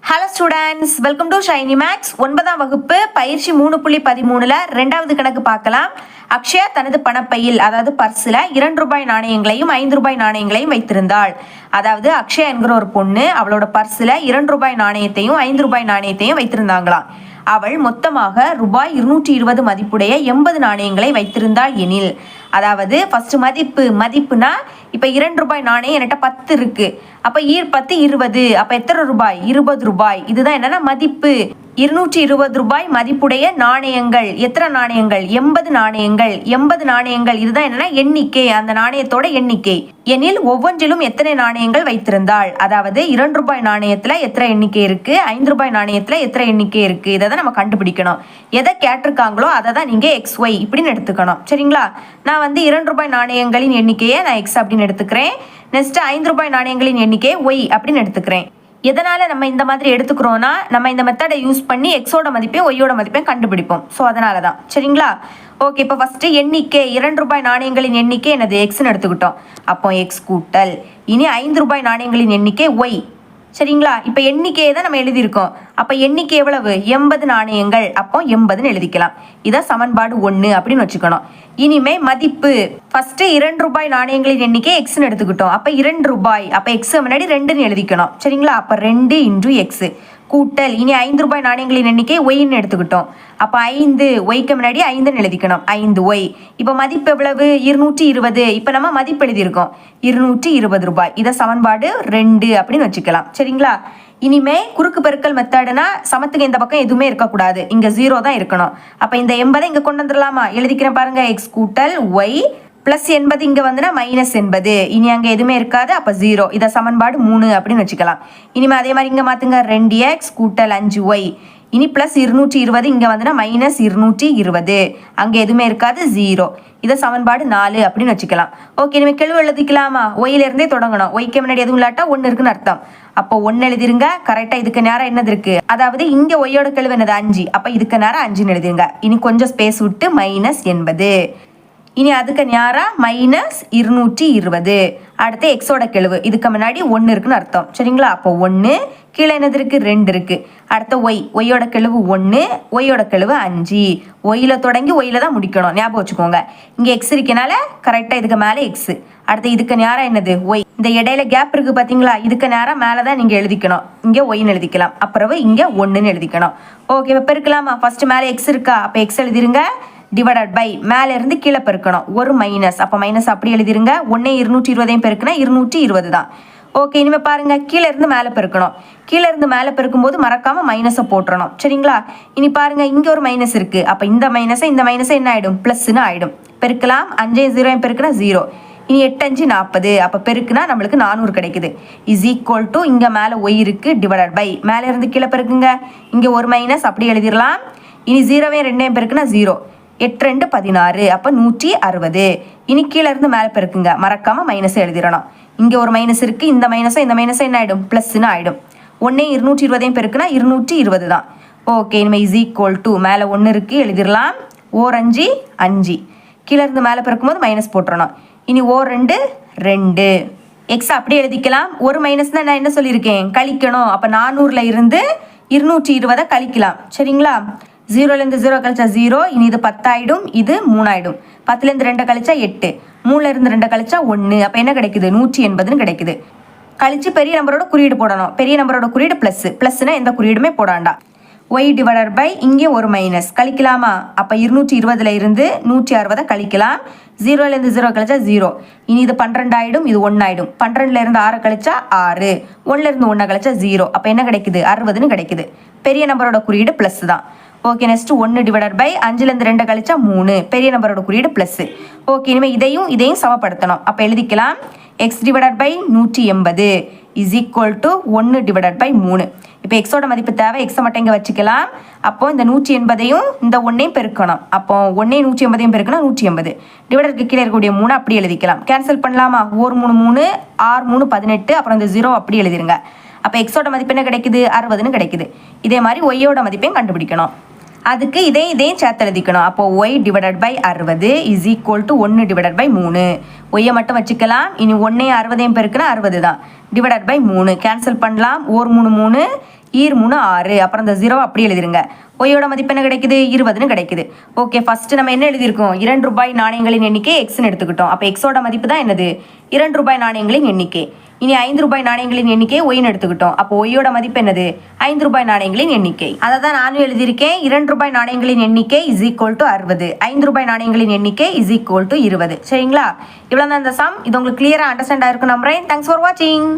Hello students, welcome to Shiny Max. 9ஆம் வகுப்பு பயிற்சி 3.13ல ரெண்டாவது கணக்கு பார்க்கலாம். அக்ஷயா தனது பணப்பையில் அதாவது பர்ஸில் 2 ரூபாய் நாணயங்களையும் 5 ரூபாய் நாணயங்களையும் வைத்திருந்தாள். அதாவது அக்ஷயா என்கிற ஒரு பொண்ணு அவளோட பர்ஸில் 2 ரூபாய் நாணயத்தையும் 5 ரூபாய் நாணயத்தையும் வைத்திருந்தாங்களாம். அவள் மொத்தமாக ரூபாய் 220 மதிப்புடைய 80 நாணயங்களை வைத்திருந்தாள் எனில், அதாவது ஃபர்ஸ்ட் மதிப்புனா இப்போ 2 ரூபாய் நாணயம் என்கிட்ட 10 இருக்கு. அப்போ 10 20, அப்போ எத்தனை ரூபாய்? 20 ரூபாய். இதுதான் என்னன்னா மதிப்பு. 220 ரூபாய் மதிப்புடைய நாணயங்கள். எத்தனை நாணயங்கள்? 80 நாணயங்கள். 80 நாணயங்கள். இதுதான் என்னன்னா எண்ணிக்கை, அந்த நாணயத்தோட எண்ணிக்கை. எனில் ஒவ்வொன்றிலும் எத்தனை நாணயங்கள் வைத்திருந்தாள்? அதாவது 2 ரூபாய் நாணயத்துல எத்தனை எண்ணிக்கை இருக்கு, 5 ரூபாய் நாணயத்துல எத்தனை எண்ணிக்கை இருக்கு, இதை தான் நம்ம கண்டுபிடிக்கணும். எதை கேட்டிருக்காங்களோ அதை தான் நீங்க XY இப்படின்னு எடுத்துக்கணும். சரிங்களா? நான் 2 ரூபாய் நாணயங்களின் எண்ணிக்கையை நான் X அப்படின்னு எடுத்துக்கிறேன். நெக்ஸ்ட் 5 ரூபாய் நாணயங்களின் எண்ணிக்கையை Y அப்படின்னு எடுத்துக்கிறேன். எதனால நம்ம இந்த மாதிரி எடுத்துக்கிறோம்னா, நம்ம இந்த மெத்தடை யூஸ் பண்ணி எக்ஸோட மதிப்பையும் ஒய்யோட மதிப்பையும் கண்டுபிடிப்போம். ஸோ அதனால தான். சரிங்களா? ஓகே, இப்போ ஃபர்ஸ்ட் எண்ணிக்கை 2 ரூபாய் நாணயங்களின் எண்ணிக்கை என்னது? எக்ஸ்ன்னு எடுத்துக்கிட்டோம். அப்போ எக்ஸ் கூட்டல் இனி 5 ரூபாய் நாணயங்களின் எண்ணிக்கை ஒய். சரிங்களா? இப்போ எண்ணிக்கையை தான் நம்ம எழுதியிருக்கோம். அப்போ எண்ணிக்கை எவ்வளவு? 80 நாணயங்கள். அப்போ 80ன்னு எழுதிக்கலாம். இதான் சமன்பாடு 1 அப்படின்னு வச்சுக்கணும். இனிமே மதிப்பு ஃபர்ஸ்ட் 2 ரூபாய் நாணயங்களின் எண்ணிக்கை எக்ஸ்ன்னு எடுத்துக்கிட்டோம். அப்போ 2 ரூபாய், அப்போ எக்ஸ் முன்னாடி 2ன்னு எழுதிக்கணும். சரிங்களா? அப்போ 2 × எக்ஸ் கூட்டல் இனி 5 ரூபாய் நாணயங்களின் எண்ணிக்கை ஒய்ன்னு எடுத்துக்கிட்டோம். அப்போ 5, ஒய்க்கு முன்னாடி 5ன்னு எழுதிக்கணும். 5 ஒய். இப்போ மதிப்பு எவ்வளவு? 220. இப்போ நம்ம மதிப்பு எழுதியிருக்கோம் 220 ரூபாய். இதை சமன்பாடு 2 அப்படின்னு வச்சுக்கலாம். சரிங்களா? இனிமே குறுக்கு பெருக்கல் மெத்தடுனா சமத்துக்கு இந்த பக்கம் எதுவுமே இருக்கக்கூடாது, இங்க 0 தான் இருக்கணும். அப்போ இந்த 80 இங்க கொண்டு வந்துடலாமா? எழுதிக்கிறேன் பாருங்க. எக்ஸ் கூட்டல் ஒய் பிளஸ் 80 இங்க வந்துன்னா -80. இனி அங்க எதுவுமே இருக்காது. அப்ப 0. இதை சமன்பாடு 3 அப்படின்னு வச்சுக்கலாம். இனிமே அதே மாதிரி இங்க மாத்துங்க. 2x கூட்டல் 5y. இனி பிளஸ் 220 இங்க வந்துன்னா -220. அங்க எதுவுமே இருக்காது. 0. இதை சமன்பாடு 4 அப்படின்னு வச்சுக்கலாம். ஓகே, இனிமே கெழு எழுதிக்கலாமா? ஒய்ல இருந்தே தொடங்கணும். ஒய்க்கு முன்னாடி எதுவும் இல்லாட்டா 1 இருக்குன்னு அர்த்தம். அப்போ 1 எழுதிருங்க. கரெக்டா இதுக்கு நேரம் என்னது இருக்கு? அதாவது இங்க ஒய்யோட கெழு என்னது? 5. அப்ப இதுக்கு நேரம் 5ன்னு எழுதிருங்க. இனி கொஞ்சம் ஸ்பேஸ் விட்டு -80. இனி அதுக்கு நேரா -220. அடுத்து எக்ஸோட கெழுவு. இதுக்கு முன்னாடி 1 இருக்குன்னு அர்த்தம். சரிங்களா? அப்போ 1 கீழே என்னது இருக்கு? 2 இருக்கு. அடுத்த ஒய்யோட கெழுவு 1, ஒய்யோட கெழுவு 5. ஒய்ல தொடங்கி ஒய்ல தான் முடிக்கணும், ஞாபகம் வச்சுக்கோங்க. இங்க எக்ஸ் இருக்கனால கரெக்டா இதுக்கு மேல எக்ஸ். அடுத்து இதுக்கு நேரம் என்னது? ஒய். இந்த இடையில கேப் இருக்கு பாத்தீங்களா? இதுக்கு நேரம் மேலதான் நீங்க எழுதிக்கணும். இங்க ஒய்ன்னு எழுதிக்கலாம். அப்புறம் இங்க 1ன்னு எழுதிக்கணும். ஓகே, இப்ப பெருக்கலாமா? ஃபர்ஸ்ட் மேல எக்ஸ் இருக்கா? அப்ப எக்ஸ் எழுதிருங்க. டிவைடட் பை மேல இருந்து கீழே பெருக்கணும். ஒரு மைனஸ். அப்ப மைனஸ் அப்படி எழுதிருங்க. 1 220 பெருக்குனா 220 தான். ஓகே, இனிமே பாருங்க. கீழே இருந்து மேல பெருக்கணும். கீழே இருந்து மேல பெருக்கும் போது மறக்காம மைனஸை போட்டுறணும். சரிங்களா? இனி பாருங்க, இங்க ஒரு மைனஸ் இருக்கு. அப்ப இந்த மைனஸ் என்ன ஆயிடும்? பிளஸ்ன்னு ஆயிடும். பெருக்கலாம். 5 0 பெருக்குனா 0. இனி 8 5 40. அப்ப பெருக்குனா நம்மளுக்கு 400 கிடைக்குது. இஸ் ஈக்குவல் டு இங்க மேல ஒய் இருக்கு. டிவைடட் பை மேல இருந்து கீழே பெருக்குங்க. இங்க ஒரு மைனஸ் அப்படி எழுதிடலாம். இனி 0 2 பெருக்குனா 0. 8 2 16. அப்ப 160. இனி கீழே இருந்து மேல பெருக்குங்க. மறக்காம மைனஸ் எழுதிடணும். இங்க ஒரு மைனஸ் இருக்கு. இந்த மைனஸ் என்ன ஆயிடும்? பிளஸ்ன்னு ஆயிடும். 1 220 பெருக்குனா 220 தான். ஓகே, இனிமே இஸ் ஈக்குவல் டு மேல 1 இருக்கு, எழுதிடலாம். 5 5. கீழே இருந்து மேல பெருக்கும் போது மைனஸ் போட்டுறணும். இனி 2 2. எக்ஸ் அப்படி எழுதிக்கலாம். ஒரு மைனஸ் தான் நான் என்ன சொல்லியிருக்கேன்? கழிக்கணும். அப்ப 400ல இருந்து 220 கழிக்கலாம். சரிங்களா? 0ல இருந்து 0 கழிச்சா 0. இனி இது 10 ஆயிடும். இது 3 ஆயிடும். 10ல இருந்து 2 கழிச்சா 8. 3ல இருந்து 2 கழிச்சா 1. அப்ப என்ன கிடைக்குது? 180ன்னு கிடைக்குது. கழிச்சு பெரிய நம்பரோட குறியீடு போடணும். பெரிய நம்பரோட குறியீடு பிளஸ். பிளஸ்னா எந்த குறியீடுமே போடாண்டா. ஒய் டிவைடட் பை இங்கே ஒரு மைனஸ். கழிக்கலாமா? அப்ப 220ல இருந்து 160 கழிக்கலாம். 0ல இருந்து 0 கழிச்சா 0. இனி இது 12 ஆயிடும். இது 1 ஆயிடும். 12ல இருந்து 6 கழிச்சா 6. 1ல இருந்து 1 கழிச்சா 0. அப்ப என்ன கிடைக்குது? 60ன்னு கிடைக்குது. பெரிய நம்பரோட குறியீடு பிளஸ் தான். ஓகே, நெக்ஸ்ட் 1 டிவைடட் பை 5ல இருந்து 2 கழிச்சா 3. பெரிய நம்பரோட குறியீடு பிளஸ். ஓகே, இனிமே இதையும் சமப்படுத்தணும். அப்ப எழுதிக்கலாம். X divided by 180 is equal to 1 divided by 3. இப்போ எக்ஸோட மதிப்பு தேவை. எக்ஸை மட்டும் இங்கே வச்சுக்கலாம். அப்போ இந்த 180ஐயும் இந்த 1ஐயும் பெருக்கணும். அப்போ 1 180ஐயும் பெருக்கணும் 180. டிவைடருக்கு கீழே இருக்கக்கூடிய 3 அப்படி எழுதிக்கலாம். கேன்சல் பண்ணலாமா? 1 3 3 6 3 18. அப்புறம் இந்த 0 அப்படி எழுதிருங்க. அப்போ எக்ஸோட மதிப்பு என்ன கிடைக்குது? 60ன்னு கிடைக்குது. இதே மாதிரி ஒய்யோட மதிப்பையும் கண்டுபிடிக்கணும். அதுக்கு இதையும் சேர்த்து எழுதிக்கணும். அப்போ y divided by 60 is equal to 1 divided by 3. ஒய்யை மட்டும் வச்சுக்கலாம். இனி 1 60 பெருக்குனா 60 தான். டிவைடட் பை 3 கேன்சல் பண்ணலாம். 1 3 3 ஈர் 3 6, அப்புறம் இந்த 0 அப்படி எழுதிருங்க. ஒய்யோட மதிப்பு என்ன கிடைக்குது? 20ன்னு கிடைக்குது. ஓகே, ஃபர்ஸ்ட் நம்ம என்ன எழுதியிருக்கோம்? 2 ரூபாய் நாணயங்களின் எண்ணிக்கை எக்ஸ்ன்னு எடுத்துக்கிட்டோம். அப்போ எக்ஸோட மதிப்பு தான் என்னது? 2 ரூபாய் நாணயங்களின் எண்ணிக்கை. இனி 5 ரூபாய் நாணயங்களின் எண்ணிக்கை ஒய்ன்னு எடுத்துக்கிட்டோம். அப்போ ஒய்யோட மதிப்பு என்னது? 5 ரூபாய் நாணயங்களின் எண்ணிக்கை. அதை தான் நானும் எழுதியிருக்கேன். 2 ரூபாய் நாணயங்களின் எண்ணிக்கை இஸ் ஈக்குவல் டு 60. 5 ரூபாய் நாணயங்களின் எண்ணிக்கை இஸ் ஈக்குவல் டு 20. சரிங்களா? இவ்வளோ தான் இந்த சம். இது உங்களுக்கு கிளியராக அண்டர்ஸ்டாண்ட் ஆயிருக்கும் நம்புறேன். தேங்க்ஸ் ஃபார் வாட்சிங்.